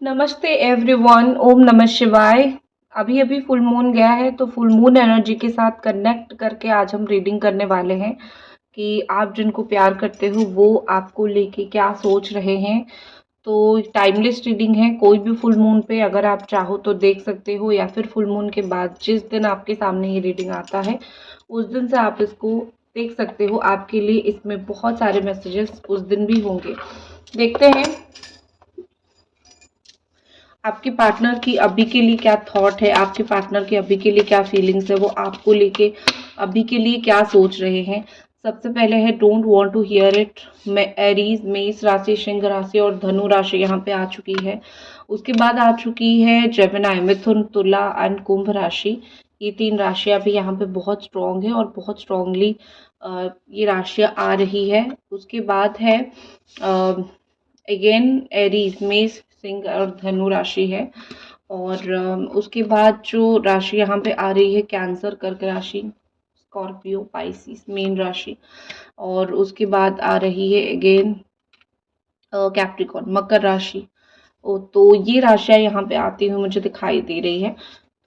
नमस्ते एवरीवन, ओम नमः शिवाय। अभी अभी फुल मून गया है तो फुल मून एनर्जी के साथ कनेक्ट करके आज हम रीडिंग करने वाले हैं कि आप जिनको प्यार करते हो वो आपको लेके क्या सोच रहे हैं। तो टाइमलेस रीडिंग है, कोई भी फुल मून पे अगर आप चाहो तो देख सकते हो, या फिर फुल मून के बाद जिस दिन आपके सामने ये रीडिंग आता है उस दिन से आप इसको देख सकते हो। आपके लिए इसमें बहुत सारे मैसेजेस उस दिन भी होंगे। देखते हैं आपके पार्टनर की अभी के लिए क्या थॉट है, आपके पार्टनर की अभी के लिए क्या फीलिंग्स है, वो आपको लेके अभी के लिए क्या सोच रहे हैं। सबसे पहले है don't want to hear it. Aries, मेष राशि, सिंह राशि और धनु राशि यहाँ पे आ चुकी है। उसके बाद आ चुकी है जेमिनी, मिथुन, तुला एंड कुंभ राशि। ये तीन राशियां भी यहाँ पे बहुत स्ट्रांग है और बहुत स्ट्रांगली ये राशियां आ रही है। उसके बाद है अगेन एरीज, मेष, सिंह और धनु राशि है। और उसके बाद जो राशि यहाँ पे आ रही है कैंसर, कर्क राशि, स्कॉर्पियो, पाइसिस, मीन राशि। और उसके बाद आ रही है अगेन कैप्रिकॉर्न, मकर राशि। तो ये राशियां यहाँ पे आती हुई मुझे दिखाई दे रही है।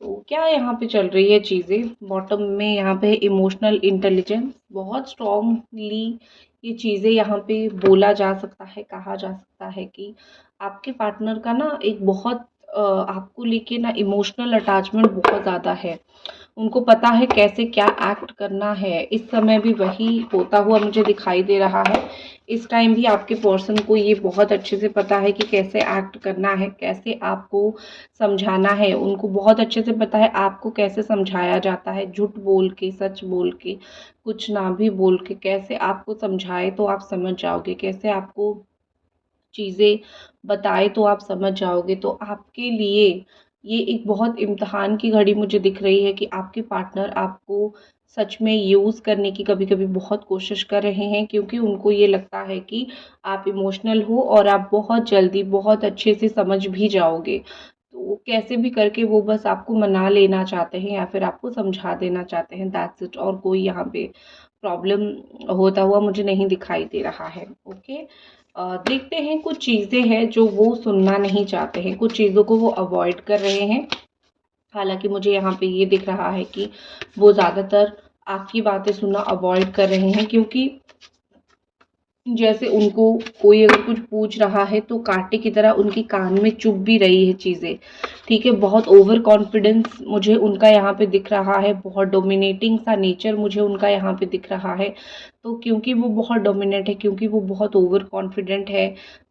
तो क्या यहाँ पे चल रही है चीज़ें, बॉटम में यहाँ पे इमोशनल इंटेलिजेंस बहुत स्ट्रांगली ये चीज़ें यहाँ पे बोला जा सकता है, कहा जा सकता है कि आपके पार्टनर का ना एक बहुत आपको लेके ना इमोशनल अटैचमेंट बहुत ज़्यादा है। उनको पता है कैसे क्या एक्ट करना है। इस समय भी वही होता हुआ मुझे दिखाई दे रहा है। इस टाइम भी आपके पर्सन को ये बहुत अच्छे से पता है कि कैसे एक्ट करना है, कैसे आपको समझाना है। उनको बहुत अच्छे से पता है आपको कैसे समझाया जाता है, झूठ बोल के, सच बोल के, कुछ ना भी बोल के कैसे आपको समझाए तो आप समझ जाओगे, कैसे आपको चीज़ें बताए तो आप समझ जाओगे। तो आपके लिए ये एक बहुत इम्तिहान की घड़ी मुझे दिख रही है कि आपके पार्टनर आपको सच में यूज़ करने की कभी-कभी बहुत कोशिश कर रहे हैं, क्योंकि उनको ये लगता है कि आप इमोशनल हो और आप बहुत जल्दी बहुत अच्छे से समझ भी जाओगे। तो कैसे भी करके वो बस आपको मना लेना चाहते हैं या फिर आपको समझा देना चाहते हैं, दैट्स इट। और कोई यहाँ पे प्रॉब्लम होता हुआ मुझे नहीं दिखाई दे रहा है। ओके, देखते हैं कुछ चीज़ें हैं जो वो सुनना नहीं चाहते हैं, कुछ चीज़ों को वो अवॉइड कर रहे हैं। हालांकि मुझे यहाँ पे ये दिख रहा है कि वो ज़्यादातर आपकी बातें सुनना अवॉइड कर रहे हैं, क्योंकि जैसे उनको कोई अगर कुछ पूछ रहा है तो कांटे की तरह उनके कान में चुभ भी रही है चीज़ें। ठीक है, बहुत ओवर कॉन्फिडेंस मुझे उनका यहाँ पे दिख रहा है, बहुत डोमिनेटिंग सा नेचर मुझे उनका यहाँ पे दिख रहा है। तो क्योंकि वो बहुत डोमिनेट है, क्योंकि वो बहुत ओवर कॉन्फिडेंट है,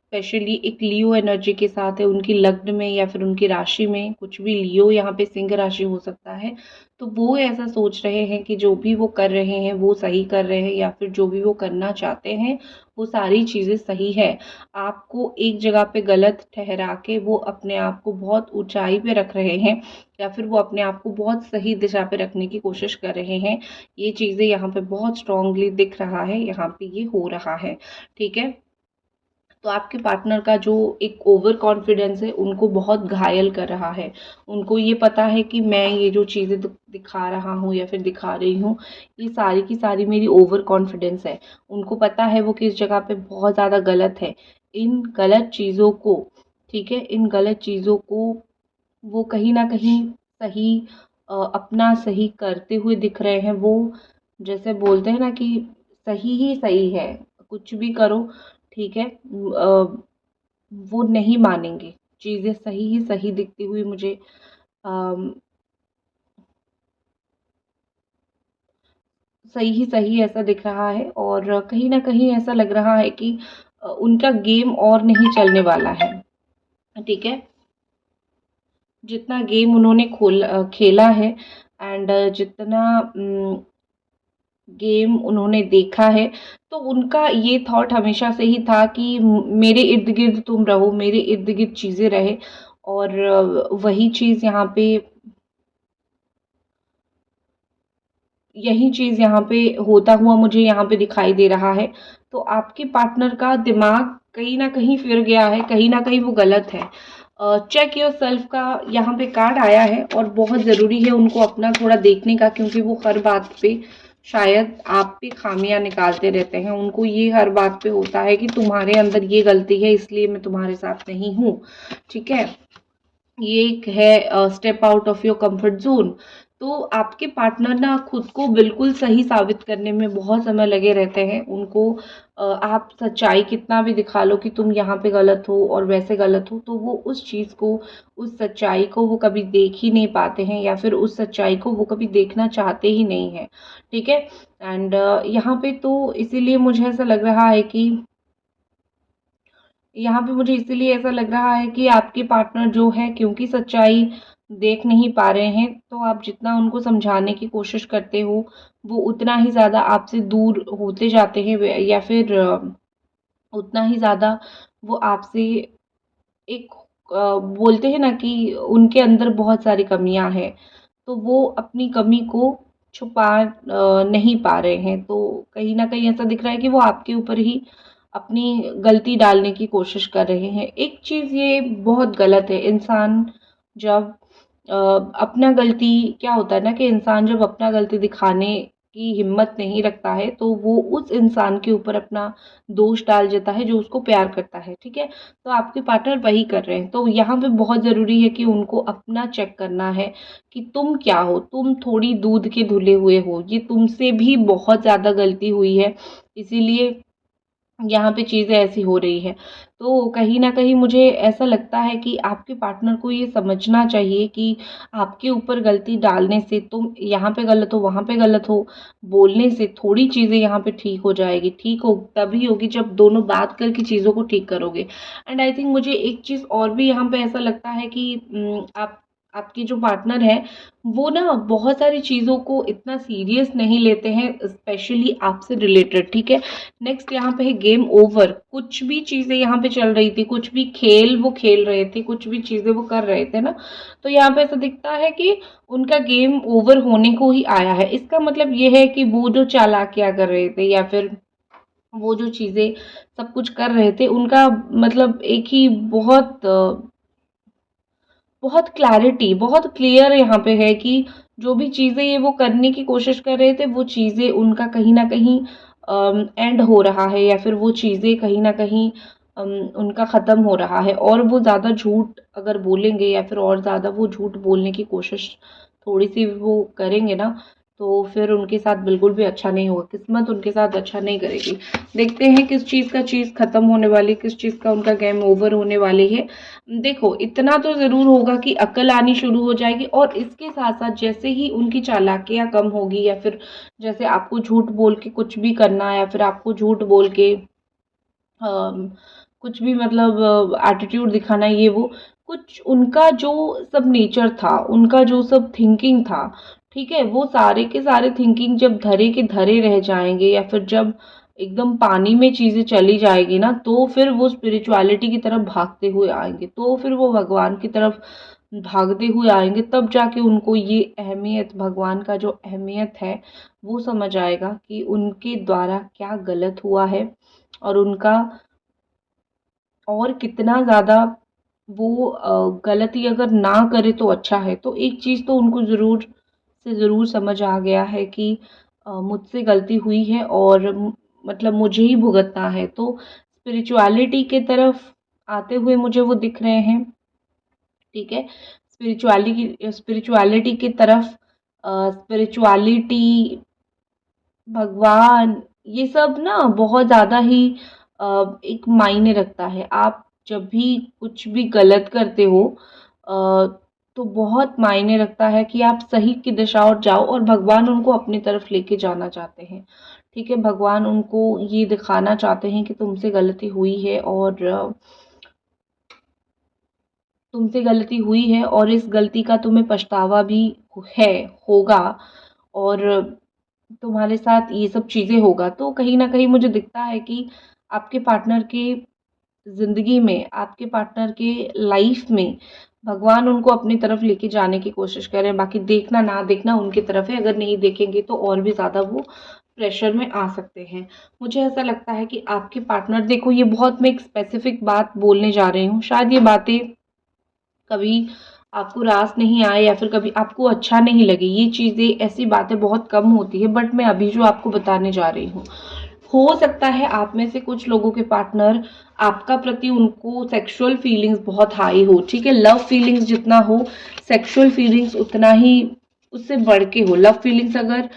स्पेशली एक लियो एनर्जी के साथ है, उनकी लग्न में या फिर उनकी राशि में कुछ भी लियो, यहाँ पे सिंह राशि हो सकता है। तो वो ऐसा सोच रहे हैं कि जो भी वो कर रहे हैं वो सही कर रहे हैं, या फिर जो भी वो करना चाहते हैं वो सारी चीज़ें सही है। आपको एक जगह पे गलत ठहरा के वो अपने आप को बहुत ऊंचाई पे रख रहे हैं, या फिर वो अपने आप को बहुत सही दिशा पे रखने की कोशिश कर रहे हैं। ये चीज़ें यहाँ पे बहुत स्ट्रांगली दिख रहा है, यहाँ पे ये हो रहा है। ठीक है, तो आपके पार्टनर का जो एक ओवर कॉन्फिडेंस है उनको बहुत घायल कर रहा है। उनको ये पता है कि मैं ये जो चीज़ें दिखा रहा हूँ या फिर दिखा रही हूँ, ये सारी की सारी मेरी ओवर कॉन्फिडेंस है। उनको पता है वो किस जगह पे बहुत ज़्यादा गलत है। इन गलत चीज़ों को, ठीक है, इन गलत चीज़ों को वो कहीं ना कहीं सही अपना सही करते हुए दिख रहे हैं। वो जैसे बोलते हैं ना कि सही ही सही है, कुछ भी करो, ठीक है, वो नहीं मानेंगे। चीज़ें सही ही सही दिखती हुई मुझे अम, सही ही सही ऐसा दिख रहा है। और कहीं न कहीं ऐसा लग रहा है कि उनका गेम और नहीं चलने वाला है। ठीक है? जितना गेम उन्होंने खेला है एंड जितना गेम उन्होंने देखा है, तो उनका ये थॉट हमेशा से ही था कि मेरे इर्द-गिर्द तुम रहो, मेरे इर्द-गिर्द चीज़ें रहे। और वही चीज़ यहाँ पे, यही चीज़ यहाँ पे होता हुआ मुझे यहाँ पे दिखाई दे रहा है। तो आपके पार्टनर का दिमाग कहीं न कहीं फिर गया है, कहीं न कहीं वो गलत है। चेक योरसेल्फ का यहाँ पे कार्ड आया है और बहुत ज़रूरी है उनको अपना थोड़ा देखने का, क्योंकि वो हर बात पे शायद आप पे खामियां निकालते रहते हैं। उनको ये हर बात पे होता है कि तुम्हारे अंदर ये गलती है इसलिए मैं तुम्हारे साथ नहीं हूँ, ठीक है। ये एक है step out of your comfort zone. तो आपके पार्टनर ना खुद को बिल्कुल सही साबित करने में बहुत समय लगे रहते हैं। उनको आप सच्चाई कितना भी दिखा लो कि तुम यहाँ पे गलत हो और वैसे गलत हो, तो वो उस चीज़ को, उस सच्चाई को वो कभी देख ही नहीं पाते हैं, या फिर उस सच्चाई को वो कभी देखना चाहते ही नहीं है, ठीक है। एंड यहाँ पे तो इसीलिए मुझे ऐसा लग रहा है कि यहाँ पे मुझे इसीलिए ऐसा लग रहा है कि आपके पार्टनर जो है, क्योंकि सच्चाई देख नहीं पा रहे हैं, तो आप जितना उनको समझाने की कोशिश करते हो वो उतना ही ज़्यादा आपसे दूर होते जाते हैं, या फिर उतना ही ज़्यादा वो आपसे एक बोलते हैं ना कि उनके अंदर बहुत सारी कमियां हैं, तो वो अपनी कमी को छुपा नहीं पा रहे हैं। तो कहीं ना कहीं ऐसा दिख रहा है कि वो आपके ऊपर ही अपनी गलती डालने की कोशिश कर रहे हैं। एक चीज़ ये बहुत गलत है, इंसान जब अपना गलती, क्या होता है ना कि इंसान जब अपना गलती दिखाने की हिम्मत नहीं रखता है, तो वो उस इंसान के ऊपर अपना दोष डाल देता है जो उसको प्यार करता है, ठीक है। तो आपके पार्टनर वही कर रहे हैं। तो यहाँ पे बहुत ज़रूरी है कि उनको अपना चेक करना है कि तुम क्या हो, तुम थोड़ी दूध के धुले हुए हो, ये तुमसे भी बहुत ज़्यादा गलती हुई है, इसीलिए यहाँ पे चीज़ें ऐसी हो रही हैं। तो कहीं न कहीं मुझे ऐसा लगता है कि आपके पार्टनर को ये समझना चाहिए कि आपके ऊपर गलती डालने से, तुम यहाँ पे गलत हो, वहाँ पे गलत हो, बोलने से थोड़ी चीज़ें यहाँ पे ठीक हो जाएगी। ठीक हो तभी होगी जब दोनों बात करके चीज़ों को ठीक करोगे। एंड आई थिंक मुझे एक चीज़ और भी यहाँ पे ऐसा लगता है कि आप आपके जो पार्टनर हैं, वो ना बहुत सारी चीज़ों को इतना सीरियस नहीं लेते हैं, स्पेशली आपसे रिलेटेड, ठीक है। नेक्स्ट यहाँ पे है गेम ओवर। कुछ भी चीज़ें यहाँ पे चल रही थी, कुछ भी खेल वो खेल रहे थे, कुछ भी चीज़ें वो कर रहे थे ना, तो यहाँ पे ऐसा दिखता है कि उनका गेम ओवर होने को ही आया है। इसका मतलब ये है कि वो जो चालाकियाँ कर रहे थे, या फिर वो जो चीज़ें सब कुछ कर रहे थे, उनका मतलब एक ही बहुत बहुत क्लैरिटी, बहुत क्लियर यहाँ पे है कि जो भी चीज़ें ये वो करने की कोशिश कर रहे थे, वो चीज़ें उनका कहीं न कहीं एंड हो रहा है, या फिर वो चीज़ें कहीं न कहीं उनका ख़त्म हो रहा है। और वो ज़्यादा झूठ अगर बोलेंगे, या फिर और ज़्यादा वो झूठ बोलने की कोशिश थोड़ी-सी वो करेंगे ना, तो फिर उनके साथ बिल्कुल भी अच्छा नहीं होगा, किस्मत उनके साथ अच्छा नहीं करेगी। देखते हैं किस चीज़ का चीज़ ख़त्म होने वाली, किस चीज़ का उनका गेम ओवर होने वाली है। देखो, इतना तो ज़रूर होगा कि अक्ल आनी शुरू हो जाएगी, और इसके साथ-साथ जैसे ही उनकी चालाकियाँ कम होगी, या फिर जैसे आपको झूठ बोल के कुछ भी करना, या फिर आपको झूठ बोल के कुछ भी मतलब एटीट्यूड दिखाना, ये वो कुछ उनका जो सब नेचर था, उनका जो सब थिंकिंग था, ठीक है, वो सारे के सारे थिंकिंग जब धरे के धरे रह जाएंगे, या फिर जब एकदम पानी में चीज़ें चली जाएगी ना, तो फिर वो स्पिरिचुअलिटी की तरफ भागते हुए आएंगे, तो फिर वो भगवान की तरफ भागते हुए आएंगे, तब जाके उनको ये अहमियत, भगवान का जो अहमियत है, वो समझ आएगा कि उनके द्वारा क्या गलत हुआ है, और उनका और कितना ज़्यादा वो गलती अगर ना करे तो अच्छा है। तो एक चीज़ तो उनको ज़रूर से ज़रूर समझ आ गया है कि मुझसे गलती हुई है, और मतलब मुझे ही भुगतना है। तो स्पिरिचुअलिटी के तरफ आते हुए मुझे वो दिख रहे हैं, ठीक है। स्पिरिचुअलिटी की तरफ, स्पिरिचुअलिटी, भगवान, ये सब ना बहुत ज़्यादा ही एक मायने रखता है। आप जब भी कुछ भी गलत करते हो, तो बहुत मायने रखता है कि आप सही की दिशा और जाओ, और भगवान उनको अपनी तरफ लेके जाना चाहते हैं, ठीक है। भगवान उनको ये दिखाना चाहते हैं कि तुमसे गलती हुई है, और तुमसे गलती हुई है, और इस गलती का तुम्हें पछतावा भी है, होगा, और तुम्हारे साथ ये सब चीज़ें होगा। तो कहीं न कहीं मुझे दिखता है कि आपके पार्टनर के ज़िंदगी में, आपके पार्टनर के लाइफ़ में भगवान उनको अपनी तरफ लेके जाने की कोशिश कर रहे हैं। बाकी देखना ना देखना उनकी तरफ है, अगर नहीं देखेंगे तो और भी ज़्यादा वो प्रेशर में आ सकते हैं। मुझे ऐसा लगता है कि आपके पार्टनर, देखो ये बहुत मैं एक स्पेसिफ़िक बात बोलने जा रही हूँ, शायद ये बातें कभी आपको रास नहीं आए या फिर कभी आपको अच्छा नहीं लगे, ये चीज़ें ऐसी बातें बहुत कम होती है, बट मैं अभी जो आपको बताने जा रही हूँ, हो सकता है आप में से कुछ लोगों के पार्टनर आपका प्रति उनको सेक्सुअल फीलिंग्स बहुत हाई हो, ठीक है। लव फीलिंग्स जितना हो, सेक्सुअल फीलिंग्स उतना ही उससे बढ़ के हो। लव फीलिंग्स अगर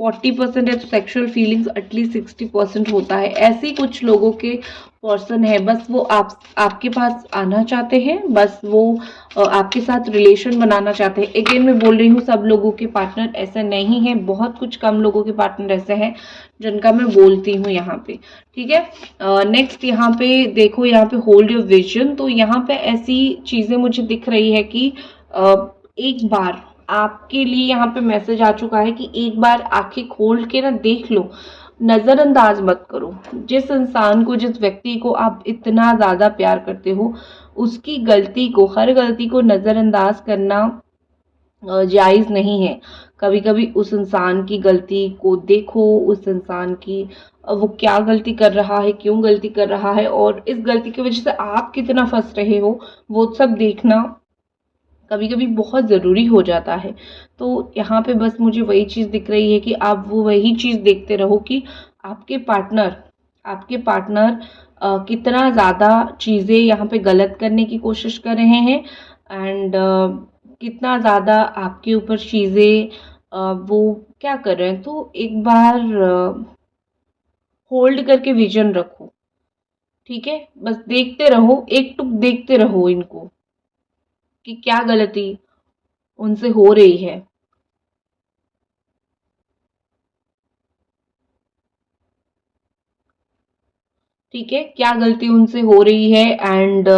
40% है तो सेक्सुअल फीलिंग्स एटलीस्ट 60% होता है। ऐसे ही कुछ लोगों के पर्सन है, बस वो आपके पास आना चाहते हैं, बस वो आपके साथ रिलेशन बनाना चाहते हैं। अगेन मैं बोल रही हूँ, सब लोगों के पार्टनर ऐसे नहीं है, बहुत कुछ कम लोगों के पार्टनर ऐसे हैं जिनका मैं बोलती हूँ यहाँ पे, ठीक है। नेक्स्ट यहाँ पे देखो, यहाँ पे होल्ड योर विजन, तो यहाँ पे ऐसी चीजें मुझे दिख रही है कि एक बार आपके लिए यहाँ पे मैसेज आ चुका है कि एक बार आंखें खोल के ना देख लो, नजरअंदाज मत करो। जिस इंसान को, जिस व्यक्ति को आप इतना ज्यादा प्यार करते हो, उसकी गलती को, हर गलती को नजरअंदाज करना जायज नहीं है। कभी कभी उस इंसान की गलती को देखो, उस इंसान की वो क्या गलती कर रहा है, क्यों गलती कर रहा है, और इस गलती की वजह से आप कितना फंस रहे हो, वो सब देखना कभी कभी बहुत ज़रूरी हो जाता है। तो यहाँ पे बस मुझे वही चीज़ दिख रही है कि आप वो वही चीज़ देखते रहो कि आपके पार्टनर कितना ज़्यादा चीज़ें यहाँ पे गलत करने की कोशिश कर रहे हैं, एंड कितना ज़्यादा आपके ऊपर चीज़ें वो क्या कर रहे हैं। तो एक बार होल्ड करके विजन रखो, ठीक है। बस देखते रहो, एक टुक देखते रहो इनको कि क्या गलती उनसे हो रही है। ठीक है, क्या गलती उनसे हो रही है, एंड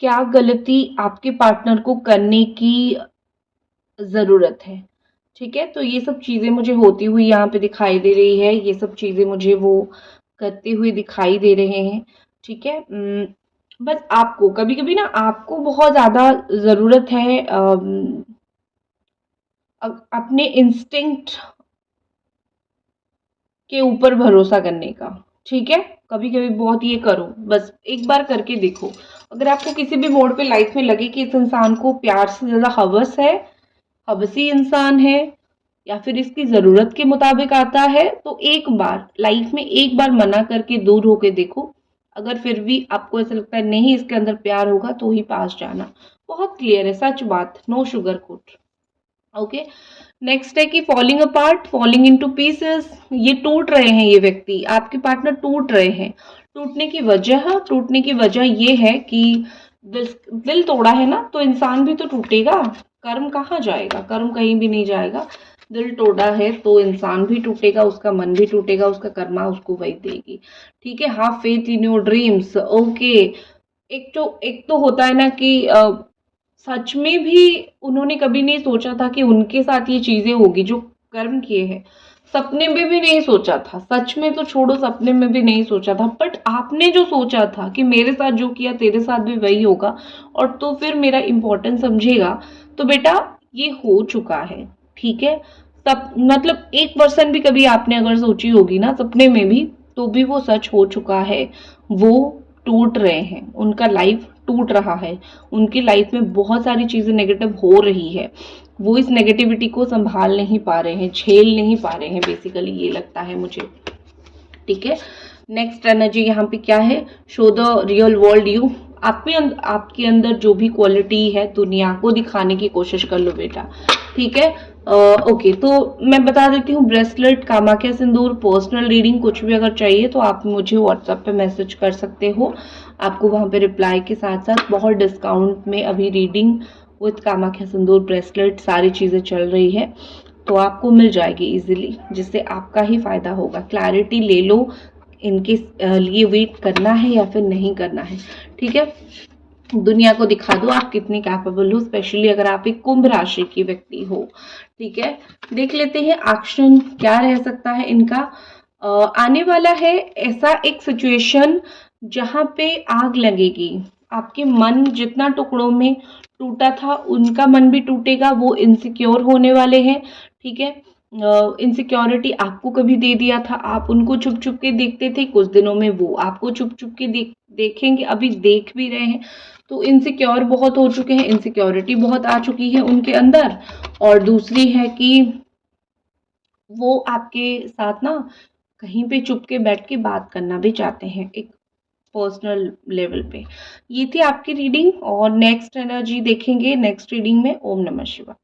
क्या गलती आपके पार्टनर को करने की ज़रूरत है, ठीक है। तो ये सब चीज़ें मुझे होती हुई यहाँ पे दिखाई दे रही है, ये सब चीज़ें मुझे वो करते हुए दिखाई दे रहे हैं, ठीक है। बस आपको कभी-कभी ना, आपको बहुत ज़्यादा ज़रूरत है अपने इंस्टिंक्ट के ऊपर भरोसा करने का, ठीक है। कभी कभी बहुत ये करो, बस एक बार करके देखो। अगर आपको किसी भी मोड़ पे लाइफ में लगे कि इस इंसान को प्यार से ज्यादा हवस है, हवसी इंसान है, या फिर इसकी जरूरत के मुताबिक आता है, तो एक बार लाइफ में एक बार मना करके दूर होके देखो। अगर फिर भी आपको ऐसा लगता है नहीं इसके अंदर प्यार होगा, तो ही पास जाना। बहुत क्लियर है, सच बात, no sugar coat. Okay, next है कि falling apart, falling into pieces. ये टूट रहे हैं, ये व्यक्ति, आपके पार्टनर टूट रहे हैं। टूटने की वजह ये है कि दिल तोड़ा है ना, तो इंसान भी तो टूटेगा। कर्म कहाँ जाएगा, कर्म कहीं भी नहीं जाएगा। दिल तोड़ा है तो इंसान भी टूटेगा, उसका मन भी टूटेगा, उसका कर्मा उसको वही देगी, ठीक है। Have faith in your dreams. Okay, एक तो होता है ना कि सच में भी उन्होंने कभी नहीं सोचा था कि उनके साथ ये चीजें होगी जो कर्म किए हैं। सपने में भी नहीं सोचा था, सच में तो छोड़ो, सपने में भी नहीं सोचा था। बट आपने जो सोचा था कि मेरे साथ जो किया तेरे साथ भी वही होगा, और तो फिर मेरा इम्पोर्टेंस समझेगा, तो बेटा ये हो चुका है, ठीक है। सब मतलब 1% भी कभी आपने अगर सोची होगी ना सपने में भी, तो भी वो सच हो चुका है। वो टूट रहे हैं, उनका लाइफ टूट रहा है, उनकी लाइफ में बहुत सारी चीजें नेगेटिव हो रही है। वो इस नेगेटिविटी को संभाल नहीं पा रहे हैं, झेल नहीं पा रहे हैं, बेसिकली ये लगता है मुझे, ठीक है। नेक्स्ट एनर्जी यहाँ पे क्या है, show the real world you. आपके अंदर जो भी क्वालिटी है दुनिया को दिखाने की कोशिश कर लो बेटा, ठीक है। ओके, तो मैं बता देती हूँ, ब्रेसलेट, कामाख्या सिंदूर, पर्सनल रीडिंग, कुछ भी अगर चाहिए तो आप मुझे व्हाट्सएप पे मैसेज कर सकते हो। आपको वहाँ पे रिप्लाई के साथ साथ बहुत डिस्काउंट में अभी reading with Kamakhya Sindoor, bracelet, सारी चीज़ें चल रही है, तो आपको मिल जाएगी इजीली, जिससे आपका ही फायदा होगा। क्लैरिटी ले लो, इनके लिए वेट करना है या फिर नहीं करना है, ठीक है। दुनिया को दिखा दो आप कितनी कैपेबल हो, स्पेशली अगर आप एक कुंभ राशि की व्यक्ति हो, ठीक है। देख लेते हैं एक्शन क्या रह सकता है इनका। आने वाला है ऐसा एक सिचुएशन जहां पे आग लगेगी। आपके मन जितना टुकड़ों में टूटा था, उनका मन भी टूटेगा, वो इनसिक्योर होने वाले हैं, ठीक है। इनसिक्योरिटी आपको कभी दे दिया था, आप उनको छुप छुप के देखते थे, कुछ दिनों में वो आपको छुप छुप के देखेंगे, अभी देख भी रहे हैं। तो इनसिक्योर बहुत हो चुके हैं, इनसिक्योरिटी बहुत आ चुकी है उनके अंदर। और दूसरी है कि वो आपके साथ ना कहीं पे चुप के बैठ के बात करना भी चाहते हैं, एक पर्सनल लेवल पे। ये थी आपकी रीडिंग, और नेक्स्ट एनर्जी देखेंगे नेक्स्ट रीडिंग में। ओम नमः शिवाय।